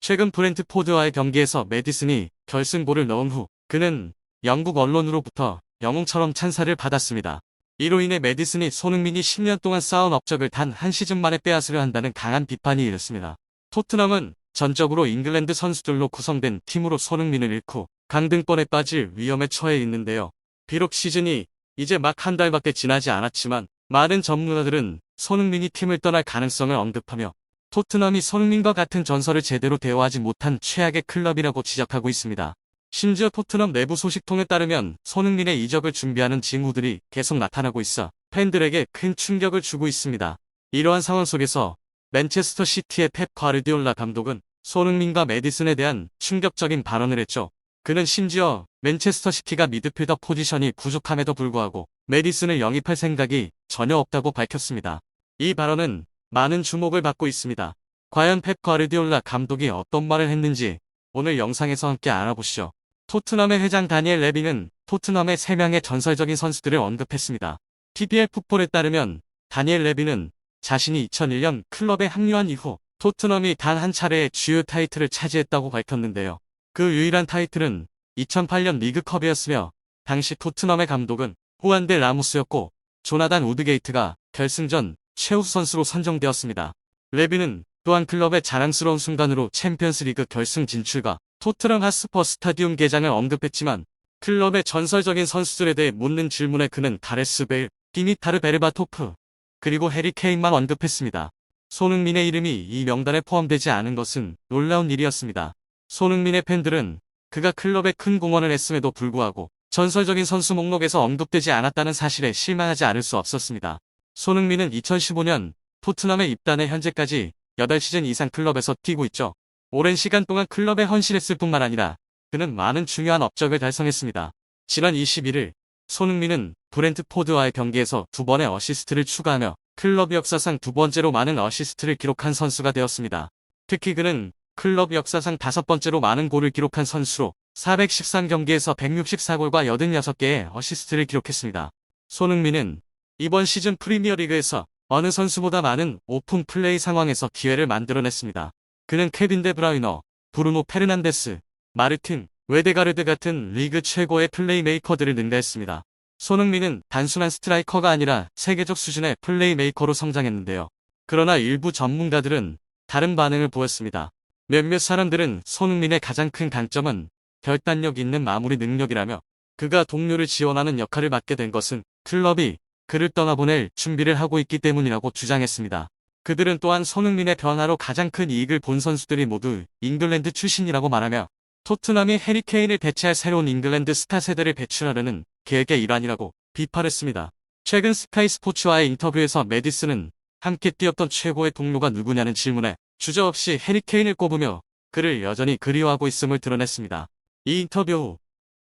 최근 브렌트포드와의 경기에서 매디슨이 결승골을 넣은 후 그는 영국 언론으로부터 영웅처럼 찬사를 받았습니다. 이로 인해 매디슨이 손흥민이 10년 동안 쌓은 업적을 단 한 시즌 만에 빼앗으려 한다는 강한 비판이 일었습니다. 토트넘은 전적으로 잉글랜드 선수들로 구성된 팀으로 손흥민을 잃고 강등권에 빠질 위험에 처해 있는데요. 비록 시즌이 이제 막 한 달밖에 지나지 않았지만 많은 전문가들은 손흥민이 팀을 떠날 가능성을 언급하며 토트넘이 손흥민과 같은 전설을 제대로 대우하지 못한 최악의 클럽이라고 지적하고 있습니다. 심지어 토트넘 내부 소식통에 따르면 손흥민의 이적을 준비하는 징후들이 계속 나타나고 있어 팬들에게 큰 충격을 주고 있습니다. 이러한 상황 속에서 맨체스터 시티의 펩 과르디올라 감독은 손흥민과 매디슨에 대한 충격적인 발언을 했죠. 그는 심지어 맨체스터 시티가 미드필더 포지션이 부족함에도 불구하고 매디슨을 영입할 생각이 전혀 없다고 밝혔습니다. 이 발언은 많은 주목을 받고 있습니다. 과연 펩 과르디올라 감독이 어떤 말을 했는지 오늘 영상에서 함께 알아보시죠. 토트넘의 회장 다니엘 레비는 토트넘의 3명의 전설적인 선수들을 언급했습니다. TPL 풋볼에 따르면 다니엘 레비는 자신이 2001년 클럽에 합류한 이후 토트넘이 단 한 차례의 주요 타이틀을 차지했다고 밝혔는데요. 그 유일한 타이틀은 2008년 리그컵이었으며 당시 토트넘의 감독은 후안 데 라모스였고 조나단 우드게이트가 결승전 최우 선수로 선정되었습니다. 레비는 또한 클럽의 자랑스러운 순간으로 챔피언스리그 결승 진출과 토트넘 핫스퍼 스타디움 개장을 언급했지만 클럽의 전설적인 선수들에 대해 묻는 질문에 그는 가레스 베일, 디미타르 베르바토프, 그리고 해리 케인만 언급했습니다. 손흥민의 이름이 이 명단에 포함되지 않은 것은 놀라운 일이었습니다. 손흥민의 팬들은 그가 클럽에 큰 공헌을 했음에도 불구하고 전설적인 선수 목록에서 언급되지 않았다는 사실에 실망하지 않을 수 없었습니다. 손흥민은 2015년 토트넘에 입단해 현재까지 8시즌 이상 클럽에서 뛰고 있죠. 오랜 시간 동안 클럽에 헌신했을 뿐만 아니라 그는 많은 중요한 업적을 달성했습니다. 지난 21일 손흥민은 브렌트포드와의 경기에서 2번의 어시스트를 추가하며 클럽 역사상 2번째로 많은 어시스트를 기록한 선수가 되었습니다. 특히 그는 클럽 역사상 5번째로 많은 골을 기록한 선수로 413경기에서 164골과 86개의 어시스트를 기록했습니다. 손흥민은 이번 시즌 프리미어리그에서 어느 선수보다 많은 오픈 플레이 상황에서 기회를 만들어냈습니다. 그는 케빈 데 브라이너, 브루노 페르난데스, 마르틴, 웨데가르드 같은 리그 최고의 플레이메이커들을 능가했습니다. 손흥민은 단순한 스트라이커가 아니라 세계적 수준의 플레이메이커로 성장했는데요. 그러나 일부 전문가들은 다른 반응을 보였습니다. 몇몇 사람들은 손흥민의 가장 큰 강점은 결단력 있는 마무리 능력이라며 그가 동료를 지원하는 역할을 맡게 된 것은 클럽이 그를 떠나보낼 준비를 하고 있기 때문이라고 주장했습니다. 그들은 또한 손흥민의 변화로 가장 큰 이익을 본 선수들이 모두 잉글랜드 출신이라고 말하며 토트넘이 해리 케인을 대체할 새로운 잉글랜드 스타 세대를 배출하려는 계획의 일환이라고 비판했습니다. 최근 스카이 스포츠와의 인터뷰에서 매디슨은 함께 뛰었던 최고의 동료가 누구냐는 질문에 주저없이 해리 케인을 꼽으며 그를 여전히 그리워하고 있음을 드러냈습니다. 이 인터뷰 후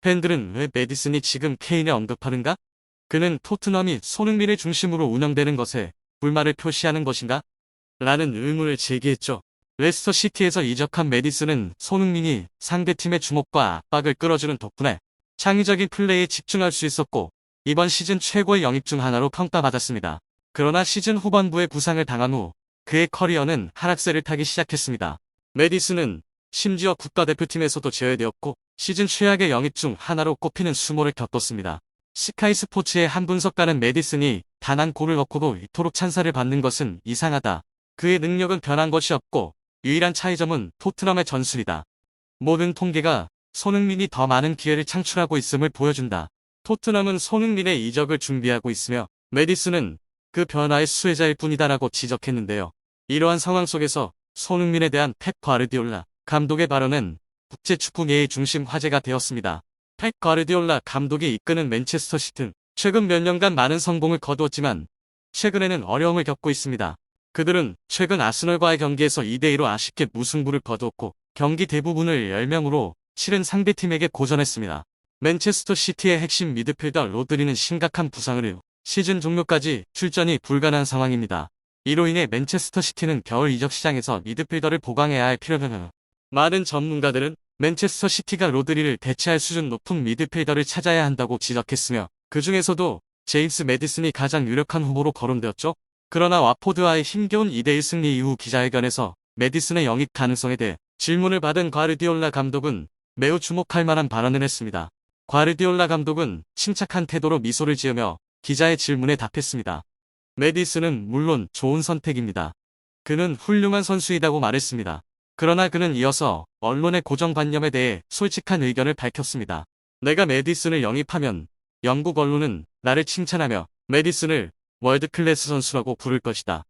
팬들은 왜 매디슨이 지금 케인을 언급하는가? 그는 토트넘이 손흥민을 중심으로 운영되는 것에 불만을 표시하는 것인가? 라는 의문을 제기했죠. 레스터 시티에서 이적한 매디슨은 손흥민이 상대팀의 주목과 압박을 끌어주는 덕분에 창의적인 플레이에 집중할 수 있었고 이번 시즌 최고의 영입 중 하나로 평가받았습니다. 그러나 시즌 후반부에 부상을 당한 후 그의 커리어는 하락세를 타기 시작했습니다. 매디슨은 심지어 국가대표팀에서도 제외되었고 시즌 최악의 영입 중 하나로 꼽히는 수모를 겪었습니다. 스카이 스포츠의 한 분석가는 매디슨이 단 한 골을 넣고도 이토록 찬사를 받는 것은 이상하다. 그의 능력은 변한 것이 없고 유일한 차이점은 토트넘의 전술이다. 모든 통계가 손흥민이 더 많은 기회를 창출하고 있음을 보여준다. 토트넘은 손흥민의 이적을 준비하고 있으며 매디슨은 그 변화의 수혜자일 뿐이다라고 지적했는데요. 이러한 상황 속에서 손흥민에 대한 펩 과르디올라 감독의 발언은 국제축구계의 중심 화제가 되었습니다. 펩 과르디올라 감독이 이끄는 맨체스터 시티는 최근 몇 년간 많은 성공을 거두었지만 최근에는 어려움을 겪고 있습니다. 그들은 최근 아스널과의 경기에서 2대2로 아쉽게 무승부를 거두었고 경기 대부분을 10명으로 치른 상대팀에게 고전했습니다. 맨체스터 시티의 핵심 미드필더 로드리는 심각한 부상을 이후 시즌 종료까지 출전이 불가능한 상황입니다. 이로 인해 맨체스터 시티는 겨울 이적 시장에서 미드필더를 보강해야 할 필요가 있습니다. 많은 전문가들은 맨체스터 시티가 로드리를 대체할 수준 높은 미드필더를 찾아야 한다고 지적했으며 그 중에서도 제임스 매디슨이 가장 유력한 후보로 거론되었죠. 그러나 와포드와의 힘겨운 2대1 승리 이후 기자회견에서 매디슨의 영입 가능성에 대해 질문을 받은 과르디올라 감독은 매우 주목할 만한 발언을 했습니다. 과르디올라 감독은 침착한 태도로 미소를 지으며 기자의 질문에 답했습니다. 메디슨은 물론 좋은 선택입니다. 그는 훌륭한 선수이라고 말했습니다. 그러나 그는 이어서 언론의 고정관념에 대해 솔직한 의견을 밝혔습니다. 내가 메디슨을 영입하면 영국 언론은 나를 칭찬하며 메디슨을 월드클래스 선수라고 부를 것이다.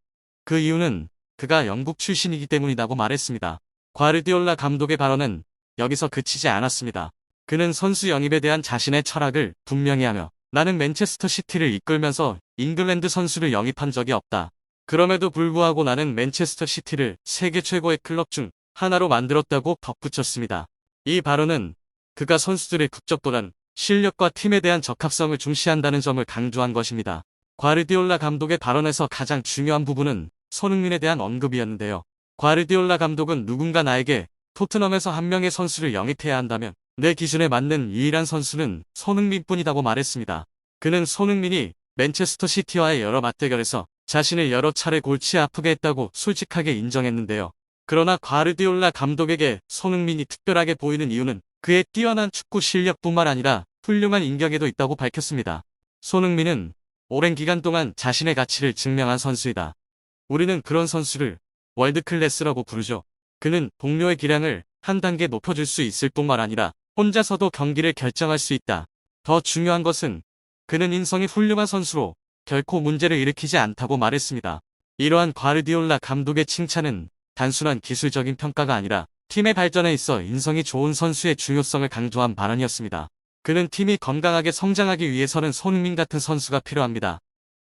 그 이유는 그가 영국 출신이기 때문이라고 말했습니다. 과르디올라 감독의 발언은 여기서 그치지 않았습니다. 그는 선수 영입에 대한 자신의 철학을 분명히 하며 나는 맨체스터 시티를 이끌면서 잉글랜드 선수를 영입한 적이 없다. 그럼에도 불구하고 나는 맨체스터 시티를 세계 최고의 클럽 중 하나로 만들었다고 덧붙였습니다. 이 발언은 그가 선수들의 국적도란 실력과 팀에 대한 적합성을 중시한다는 점을 강조한 것입니다. 과르디올라 감독의 발언에서 가장 중요한 부분은 손흥민에 대한 언급이었는데요. 과르디올라 감독은 누군가 나에게 토트넘에서 한 명의 선수를 영입해야 한다면 내 기준에 맞는 유일한 선수는 손흥민뿐이라고 말했습니다. 그는 손흥민이 맨체스터 시티와의 여러 맞대결에서 자신을 여러 차례 골치 아프게 했다고 솔직하게 인정했는데요. 그러나 과르디올라 감독에게 손흥민이 특별하게 보이는 이유는 그의 뛰어난 축구 실력뿐만 아니라 훌륭한 인격에도 있다고 밝혔습니다. 손흥민은 오랜 기간 동안 자신의 가치를 증명한 선수이다. 우리는 그런 선수를 월드클래스라고 부르죠. 그는 동료의 기량을 한 단계 높여줄 수 있을 뿐만 아니라 혼자서도 경기를 결정할 수 있다. 더 중요한 것은 그는 인성이 훌륭한 선수로 결코 문제를 일으키지 않다고 말했습니다. 이러한 과르디올라 감독의 칭찬은 단순한 기술적인 평가가 아니라 팀의 발전에 있어 인성이 좋은 선수의 중요성을 강조한 발언이었습니다. 그는 팀이 건강하게 성장하기 위해서는 손흥민 같은 선수가 필요합니다.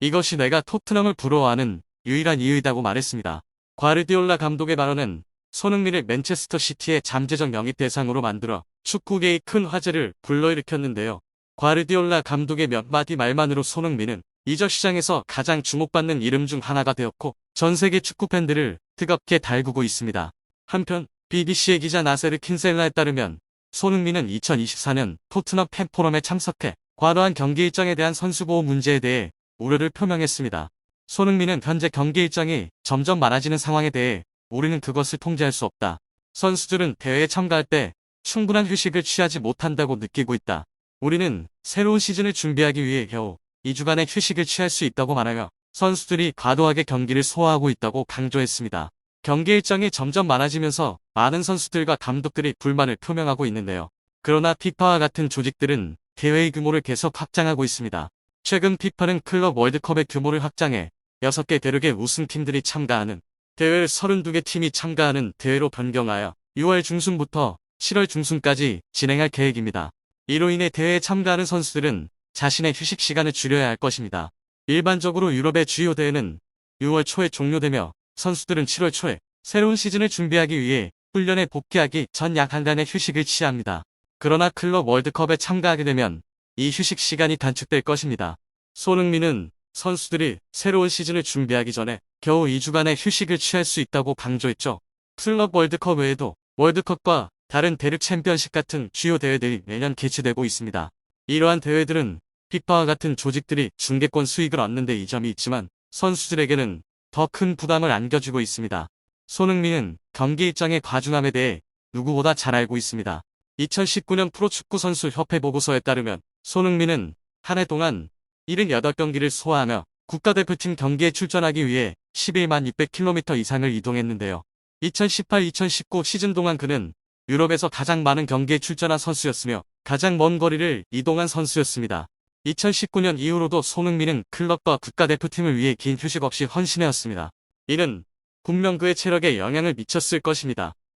이것이 내가 토트넘을 부러워하는 유일한 이유이라고 말했습니다. 과르디올라 감독의 발언은 손흥민을 맨체스터 시티의 잠재적 영입 대상으로 만들어 축구계의 큰 화제를 불러일으켰는데요. 과르디올라 감독의 몇 마디 말만으로 손흥민은 이적 시장에서 가장 주목받는 이름 중 하나가 되었고 전 세계 축구 팬들을 뜨겁게 달구고 있습니다. 한편 BBC의 기자 나세르 킨셀라에 따르면 손흥민은 2024년 토트넘 팬포럼에 참석해 과도한 경기 일정에 대한 선수 보호 문제에 대해 우려를 표명했습니다. 손흥민은 현재 경기 일정이 점점 많아지는 상황에 대해 우리는 그것을 통제할 수 없다. 선수들은 대회에 참가할 때 충분한 휴식을 취하지 못한다고 느끼고 있다. 우리는 새로운 시즌을 준비하기 위해 겨우 2주간의 휴식을 취할 수 있다고 말하며 선수들이 과도하게 경기를 소화하고 있다고 강조했습니다. 경기 일정이 점점 많아지면서 많은 선수들과 감독들이 불만을 표명하고 있는데요. 그러나 피파와 같은 조직들은 대회의 규모를 계속 확장하고 있습니다. 최근 피파는 클럽 월드컵의 규모를 확장해 6개 대륙의 우승팀들이 참가하는 대회를 32개 팀이 참가하는 대회로 변경하여 6월 중순부터 7월 중순까지 진행할 계획입니다. 이로 인해 대회에 참가하는 선수들은 자신의 휴식 시간을 줄여야 할 것입니다. 일반적으로 유럽의 주요 대회는 6월 초에 종료되며 선수들은 7월 초에 새로운 시즌을 준비하기 위해 훈련에 복귀하기 전 약 한 달의 휴식을 취합니다. 그러나 클럽 월드컵에 참가하게 되면 이 휴식 시간이 단축될 것입니다. 손흥민은 선수들이 새로운 시즌을 준비하기 전에 겨우 2주간의 휴식을 취할 수 있다고 강조했죠. 클럽 월드컵 외에도 월드컵과 다른 대륙 챔피언십 같은 주요 대회들이 매년 개최되고 있습니다. 이러한 대회들은 피파와 같은 조직들이 중계권 수익을 얻는 데 이점이 있지만 선수들에게는 더 큰 부담을 안겨주고 있습니다. 손흥민은 경기 일정의 과중함에 대해 누구보다 잘 알고 있습니다. 2019년 프로축구 선수 협회 보고서에 따르면 손흥민은 한 해 동안 78경기를 소화하며 국가대표팀 경기에 출전하기 위해 11만 600km 이상을 이동했는데요. 2018-2019 시즌 동안 그는 유럽에서 가장 많은 경기에 출전한 선수였으며 가장 먼 거리를 이동한 선수였습니다. 2019년 이후로도 손흥민은 클럽과 국가대표팀을 위해 긴 휴식 없이 헌신해왔습니다. 이는 분명 그의 체력에 영향을 미쳤을 것입니다.